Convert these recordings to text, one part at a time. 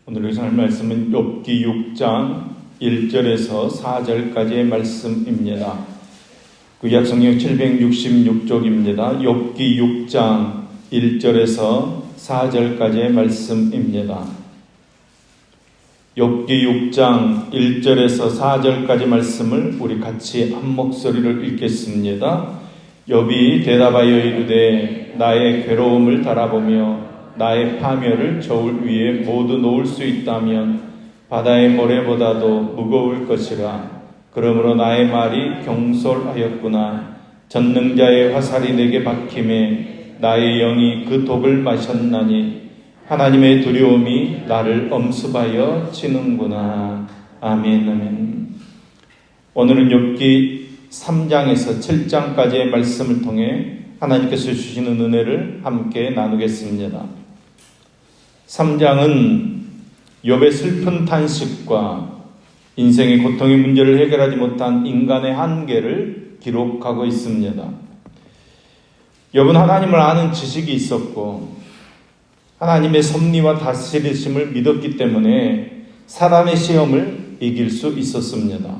오늘 의상할 말씀은 욥기 6장 1절에서 4절까지의 말씀입니다. 구약 성경 766쪽입니다. 욥기 6장 1절에서 4절까지의 말씀입니다. 욥기 6장 1절에서 4절까지 말씀을 우리 같이 한 목소리를 읽겠습니다. 욥이 대답하여 이르되 나의 괴로움을 달아보며 나의 파멸을 저울 위에 모두 놓을 수 있다면 바다의 모래보다도 무거울 것이라. 그러므로 나의 말이 경솔하였구나. 전능자의 화살이 내게 박힘에 나의 영이 그 독을 마셨나니 하나님의 두려움이 나를 엄습하여 치는구나. 아멘, 아멘. 오늘은 욥기 3장에서 7장까지의 말씀을 통해 하나님께서 주시는 은혜를 함께 나누겠습니다. 3장은 욥의 슬픈 탄식과 인생의 고통의 문제를 해결하지 못한 인간의 한계를 기록하고 있습니다. 욥은 하나님을 아는 지식이 있었고 하나님의 섭리와 다스리심을 믿었기 때문에 사단의 시험을 이길 수 있었습니다.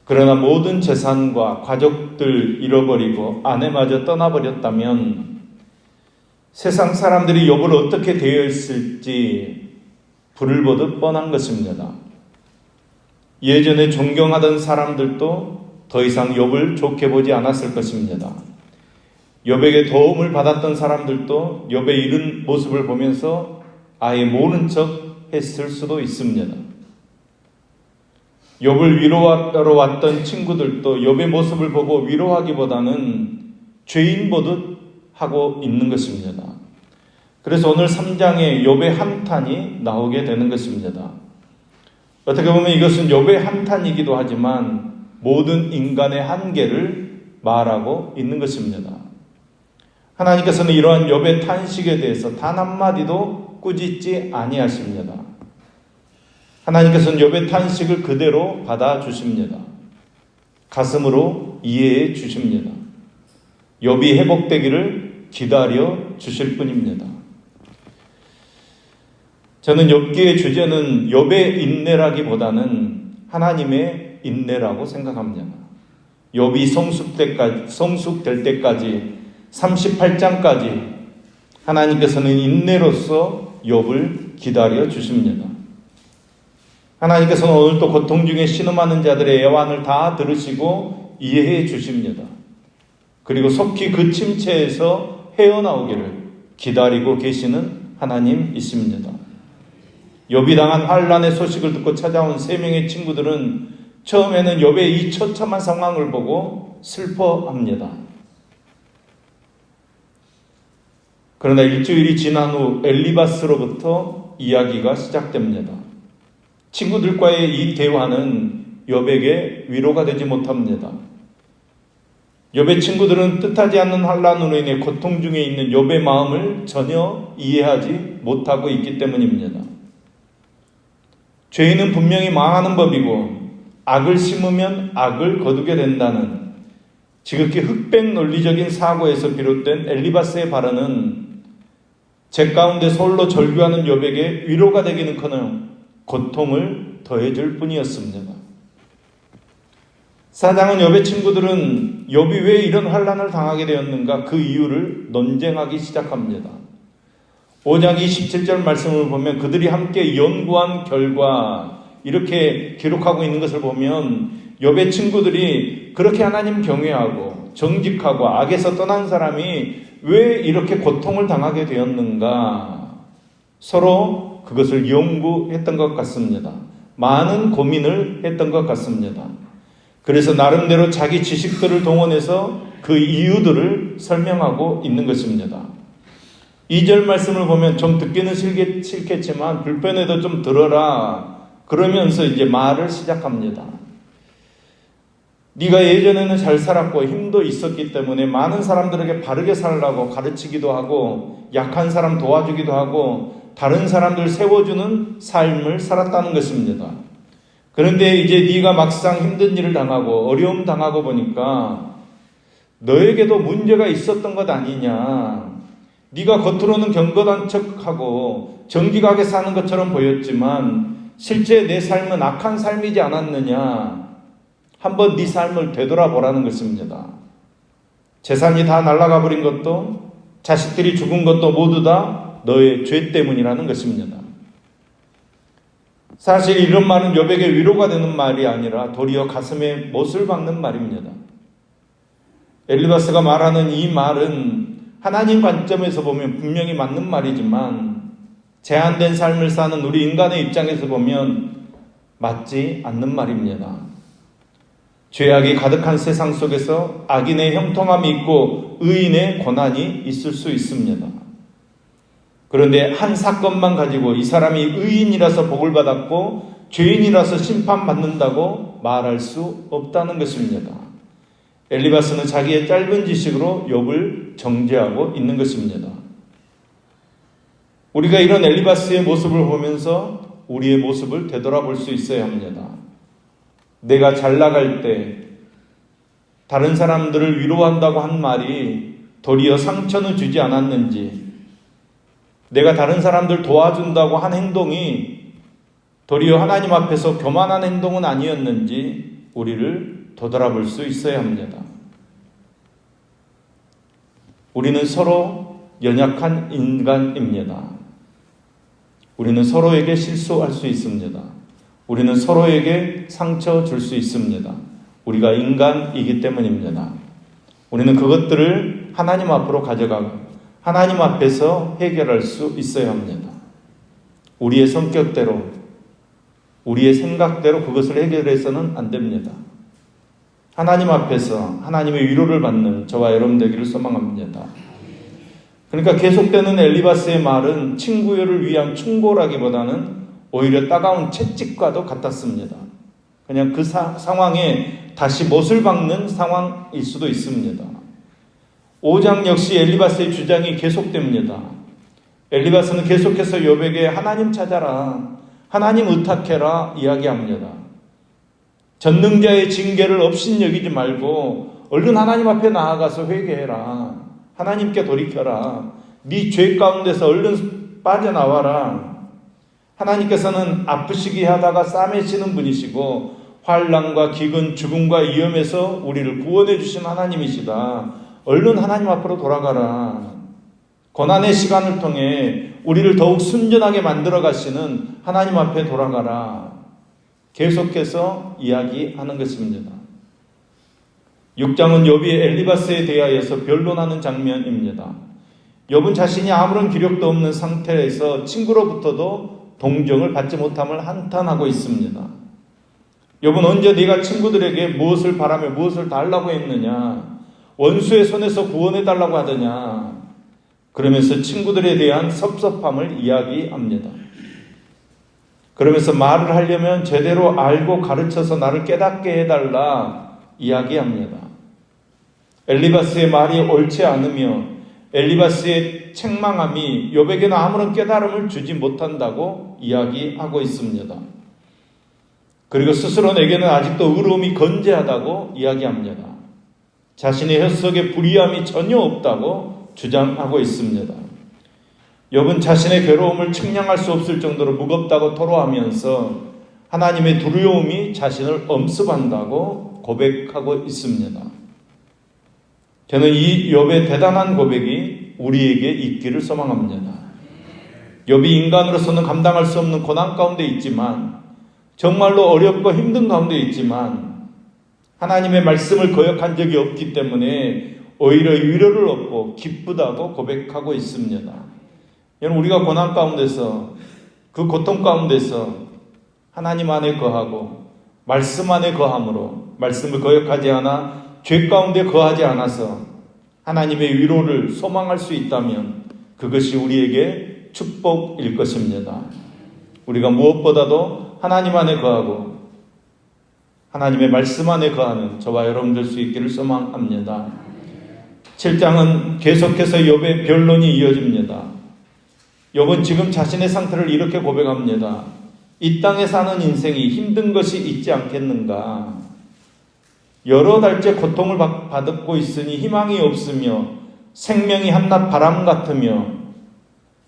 그러나 모든 재산과 가족들 잃어버리고 아내마저 떠나버렸다면 세상 사람들이 욥을 어떻게 대했을지 불을 보듯 뻔한 것입니다. 예전에 존경하던 사람들도 더 이상 욥을 좋게 보지 않았을 것입니다. 욥에게 도움을 받았던 사람들도 욥의 이런 모습을 보면서 아예 모른 척 했을 수도 있습니다. 욥을 위로하러 왔던 친구들도 욥의 모습을 보고 위로하기보다는 죄인 보듯 하고 있는 것입니다. 그래서 오늘 3장에 욥의 한탄이 나오게 되는 것입니다. 어떻게 보면 이것은 욥의 한탄이기도 하지만 모든 인간의 한계를 말하고 있는 것입니다. 하나님께서는 이러한 욥의 탄식에 대해서 단 한마디도 꾸짖지 아니하십니다. 하나님께서는 욥의 탄식을 그대로 받아주십니다. 가슴으로 이해해 주십니다. 욥이 회복되기를 기다려 주실 뿐입니다. 저는 욥기의 주제는 욥의 인내라기보다는 하나님의 인내라고 생각합니다. 욥이 성숙될 때까지 38장까지 하나님께서는 인내로서 욥을 기다려 주십니다. 하나님께서는 오늘도 고통 중에 신음하는 자들의 애환을 다 들으시고 이해해 주십니다. 그리고 속히 그 침체에서 헤어나오기를 기다리고 계시는 하나님이십니다. 욥이 당한 환난의 소식을 듣고 찾아온 3명의 친구들은 처음에는 욥의 이 처참한 상황을 보고 슬퍼합니다. 그러나 일주일이 지난 후 엘리바스로부터 이야기가 시작됩니다. 친구들과의 이 대화는 욥에게 위로가 되지 못합니다. 욥의 친구들은 뜻하지 않는 환난으로 인해 고통 중에 있는 욥의 마음을 전혀 이해하지 못하고 있기 때문입니다. 죄인은 분명히 망하는 법이고 악을 심으면 악을 거두게 된다는 지극히 흑백 논리적인 사고에서 비롯된 엘리바스의 발언은 제 가운데 홀로 절규하는 욥에게 위로가 되기는커녕 고통을 더해줄 뿐이었습니다. 사장은 욥의 친구들은 욥이 왜 이런 환난을 당하게 되었는가 그 이유를 논쟁하기 시작합니다. 5장 27절 말씀을 보면 그들이 함께 연구한 결과 이렇게 기록하고 있는 것을 보면 욥의 친구들이 그렇게 하나님 경외하고 정직하고 악에서 떠난 사람이 왜 이렇게 고통을 당하게 되었는가 서로 그것을 연구했던 것 같습니다. 많은 고민을 했던 것 같습니다. 그래서 나름대로 자기 지식들을 동원해서 그 이유들을 설명하고 있는 것입니다. 2절 말씀을 보면 좀 듣기는 싫겠지만 불편해도 좀 들어라 그러면서 이제 말을 시작합니다. 네가 예전에는 잘 살았고 힘도 있었기 때문에 많은 사람들에게 바르게 살라고 가르치기도 하고 약한 사람 도와주기도 하고 다른 사람들 세워주는 삶을 살았다는 것입니다. 그런데 이제 네가 막상 힘든 일을 당하고 어려움 당하고 보니까 너에게도 문제가 있었던 것 아니냐. 네가 겉으로는 경건한 척하고 정직하게 사는 것처럼 보였지만 실제 내 삶은 악한 삶이지 않았느냐? 한번 네 삶을 되돌아보라는 것입니다. 재산이 다 날아가 버린 것도, 자식들이 죽은 것도 모두 다 너의 죄 때문이라는 것입니다. 사실 이런 말은 욥에게 위로가 되는 말이 아니라 도리어 가슴에 못을 박는 말입니다. 엘리바스가 말하는 이 말은 하나님 관점에서 보면 분명히 맞는 말이지만 제한된 삶을 사는 우리 인간의 입장에서 보면 맞지 않는 말입니다. 죄악이 가득한 세상 속에서 악인의 형통함이 있고 의인의 고난이 있을 수 있습니다. 그런데 한 사건만 가지고 이 사람이 의인이라서 복을 받았고 죄인이라서 심판받는다고 말할 수 없다는 것입니다. 엘리바스는 자기의 짧은 지식으로 욥을 정죄하고 있는 것입니다. 우리가 이런 엘리바스의 모습을 보면서 우리의 모습을 되돌아볼 수 있어야 합니다. 내가 잘 나갈 때 다른 사람들을 위로한다고 한 말이 도리어 상처는 주지 않았는지, 내가 다른 사람들 도와준다고 한 행동이 도리어 하나님 앞에서 교만한 행동은 아니었는지 우리를 되돌아볼 수 있어야 합니다. 우리는 서로 연약한 인간입니다. 우리는 서로에게 실수할 수 있습니다. 우리는 서로에게 상처 줄 수 있습니다. 우리가 인간이기 때문입니다. 우리는 그것들을 하나님 앞으로 가져가고 하나님 앞에서 해결할 수 있어야 합니다. 우리의 성격대로, 우리의 생각대로 그것을 해결해서는 안 됩니다. 하나님 앞에서 하나님의 위로를 받는 저와 여러분 되기를 소망합니다. 그러니까 계속되는 엘리바스의 말은 친구를 위한 충고라기보다는 오히려 따가운 채찍과도 같았습니다. 그냥 그 상황에 다시 못을 박는 상황일 수도 있습니다. 5장 역시 엘리바스의 주장이 계속됩니다. 엘리바스는 계속해서 욥에게 하나님 찾아라, 하나님 의탁해라 이야기합니다. 전능자의 징계를 업신여기지 말고 얼른 하나님 앞에 나아가서 회개해라. 하나님께 돌이켜라. 네 죄 가운데서 얼른 빠져나와라. 하나님께서는 아프시게 하다가 싸매시는 분이시고 환난과 기근, 죽음과 위험에서 우리를 구원해 주신 하나님이시다. 얼른 하나님 앞으로 돌아가라. 고난의 시간을 통해 우리를 더욱 순전하게 만들어 가시는 하나님 앞에 돌아가라. 계속해서 이야기하는 것입니다. 6장은 욥이 엘리바스에 대하여서 변론하는 장면입니다. 욥은 자신이 아무런 기력도 없는 상태에서 친구로부터도 동정을 받지 못함을 한탄하고 있습니다. 욥은 언제 네가 친구들에게 무엇을 바라며 무엇을 달라고 했느냐? 원수의 손에서 구원해 달라고 하더냐? 그러면서 친구들에 대한 섭섭함을 이야기합니다. 그러면서 말을 하려면 제대로 알고 가르쳐서 나를 깨닫게 해달라 이야기합니다. 엘리바스의 말이 옳지 않으며 엘리바스의 책망함이 욥에게는 아무런 깨달음을 주지 못한다고 이야기하고 있습니다. 그리고 스스로 내게는 아직도 의로움이 건재하다고 이야기합니다. 자신의 혈속에 불의함이 전혀 없다고 주장하고 있습니다. 욥은 자신의 괴로움을 측량할 수 없을 정도로 무겁다고 토로하면서 하나님의 두려움이 자신을 엄습한다고 고백하고 있습니다. 저는 이 욥의 대단한 고백이 우리에게 있기를 소망합니다. 욥이 인간으로서는 감당할 수 없는 고난 가운데 있지만, 정말로 어렵고 힘든 가운데 있지만 하나님의 말씀을 거역한 적이 없기 때문에 오히려 위로를 얻고 기쁘다고 고백하고 있습니다. 여러분, 우리가 고난 가운데서, 그 고통 가운데서 하나님 안에 거하고 말씀 안에 거함으로, 말씀을 거역하지 않아 죄 가운데 거하지 않아서 하나님의 위로를 소망할 수 있다면 그것이 우리에게 축복일 것입니다. 우리가 무엇보다도 하나님 안에 거하고 하나님의 말씀 안에 거하는 저와 여러분 될 수 있기를 소망합니다. 7장은 계속해서 욥의 변론이 이어집니다. 욥은 지금 자신의 상태를 이렇게 고백합니다. 이 땅에 사는 인생이 힘든 것이 있지 않겠는가? 여러 달째 고통을 받고 있으니 희망이 없으며 생명이 한낱 바람 같으며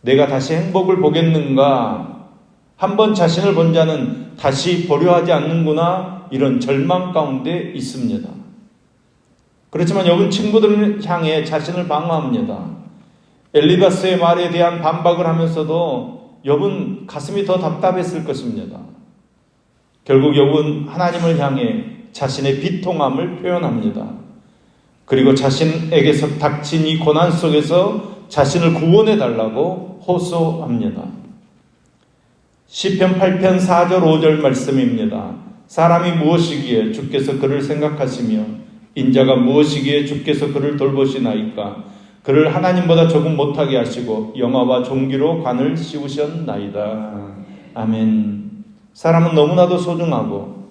내가 다시 행복을 보겠는가? 한번 자신을 본 자는 다시 보려 하지 않는구나. 이런 절망 가운데 있습니다. 그렇지만 욥은 친구들을 향해 자신을 방어합니다. 엘리바스의 말에 대한 반박을 하면서도 욥은 가슴이 더 답답했을 것입니다. 결국 욥은 하나님을 향해 자신의 비통함을 표현합니다. 그리고 자신에게서 닥친 이 고난 속에서 자신을 구원해 달라고 호소합니다. 시편 8편 4절 5절 말씀입니다. 사람이 무엇이기에 주께서 그를 생각하시며 인자가 무엇이기에 주께서 그를 돌보시나이까. 그를 하나님보다 조금 못하게 하시고 영화와 종기로 관을 씌우셨나이다. 아멘. 사람은 너무나도 소중하고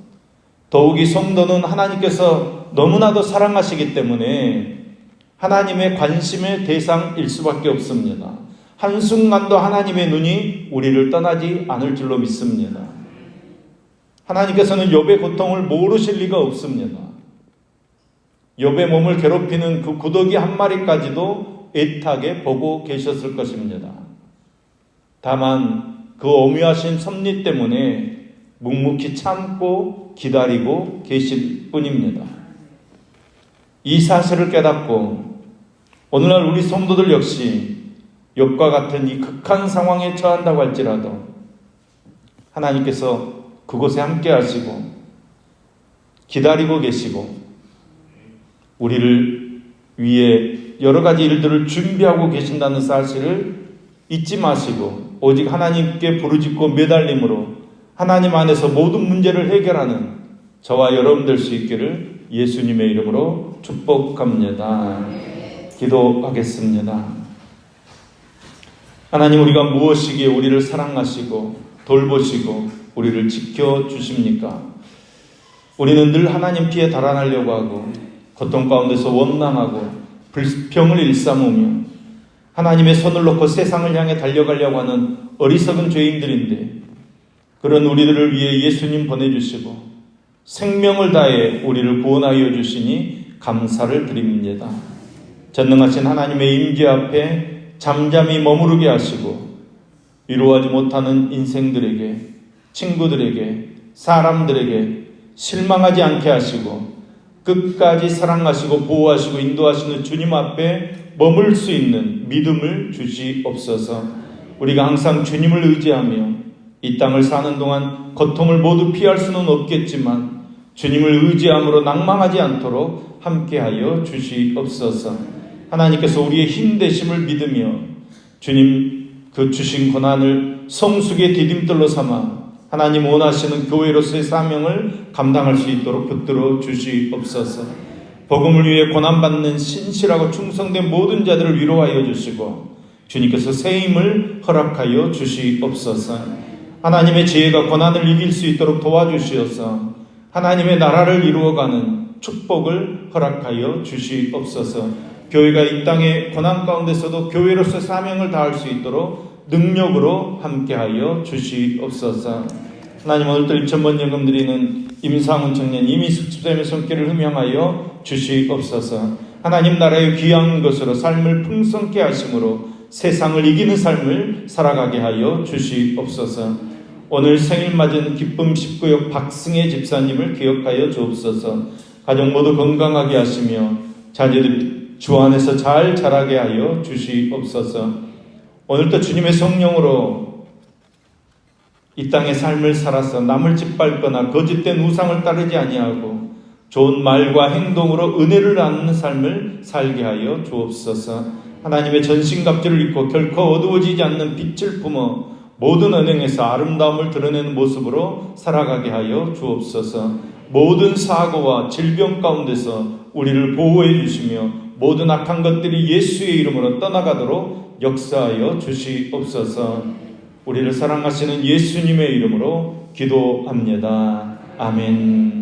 더욱이 성도는 하나님께서 너무나도 사랑하시기 때문에 하나님의 관심의 대상일 수밖에 없습니다. 한순간도 하나님의 눈이 우리를 떠나지 않을 줄로 믿습니다. 하나님께서는 욥의 고통을 모르실 리가 없습니다. 욥의 몸을 괴롭히는 그 구더기 한 마리까지도 애타게 보고 계셨을 것입니다. 다만 그 오묘하신 섭리 때문에 묵묵히 참고 기다리고 계실 뿐입니다. 이 사실을 깨닫고 오늘날 우리 성도들 역시 욥과 같은 이 극한 상황에 처한다고 할지라도 하나님께서 그곳에 함께 하시고 기다리고 계시고 우리를 위해 여러 가지 일들을 준비하고 계신다는 사실을 잊지 마시고 오직 하나님께 부르짖고 매달림으로 하나님 안에서 모든 문제를 해결하는 저와 여러분 될 수 있기를 예수님의 이름으로 축복합니다. 기도하겠습니다. 하나님, 우리가 무엇이기에 우리를 사랑하시고 돌보시고 우리를 지켜주십니까? 우리는 늘 하나님 피에 달아나려고 하고 고통 가운데서 원망하고 불평을 일삼으며 하나님의 손을 놓고 세상을 향해 달려가려고 하는 어리석은 죄인들인데 그런 우리들을 위해 예수님 보내주시고 생명을 다해 우리를 구원하여 주시니 감사를 드립니다. 전능하신 하나님의 임재 앞에 잠잠히 머무르게 하시고 위로하지 못하는 인생들에게, 친구들에게, 사람들에게 실망하지 않게 하시고 끝까지 사랑하시고 보호하시고 인도하시는 주님 앞에 머물 수 있는 믿음을 주시옵소서. 우리가 항상 주님을 의지하며 이 땅을 사는 동안 고통을 모두 피할 수는 없겠지만 주님을 의지함으로 낭망하지 않도록 함께하여 주시옵소서. 하나님께서 우리의 힘 되심을 믿으며 주님 그 주신 고난을 성숙의 디딤돌로 삼아 하나님 원하시는 교회로서의 사명을 감당할 수 있도록 붙들어 주시옵소서. 복음을 위해 고난받는 신실하고 충성된 모든 자들을 위로하여 주시고 주님께서 새 힘을 허락하여 주시옵소서. 하나님의 지혜가 고난을 이길 수 있도록 도와주시어서 하나님의 나라를 이루어가는 축복을 허락하여 주시옵소서. 교회가 이 땅의 고난 가운데서도 교회로서 사명을 다할 수 있도록 능력으로 함께하여 주시옵소서. 하나님, 오늘도 1,000번 연금 드리는 임상훈 청년 이미숙 집사님의 손길을 흠양하여 주시옵소서. 하나님 나라의 귀한 것으로 삶을 풍성케 하심으로 세상을 이기는 삶을 살아가게 하여 주시옵소서. 오늘 생일 맞은 기쁨 19역 박승혜 집사님을 기억하여 주옵소서. 가족 모두 건강하게 하시며 자녀들이 주 안에서 잘 자라게 하여 주시옵소서. 오늘도 주님의 성령으로 이 땅의 삶을 살아서 남을 짓밟거나 거짓된 우상을 따르지 아니하고 좋은 말과 행동으로 은혜를 나누는 삶을 살게 하여 주옵소서. 하나님의 전신갑주를 입고 결코 어두워지지 않는 빛을 품어 모든 언행에서 아름다움을 드러내는 모습으로 살아가게 하여 주옵소서. 모든 사고와 질병 가운데서 우리를 보호해 주시며 모든 악한 것들이 예수의 이름으로 떠나가도록 역사하여 주시옵소서. 우리를 사랑하시는 예수님의 이름으로 기도합니다. 아멘.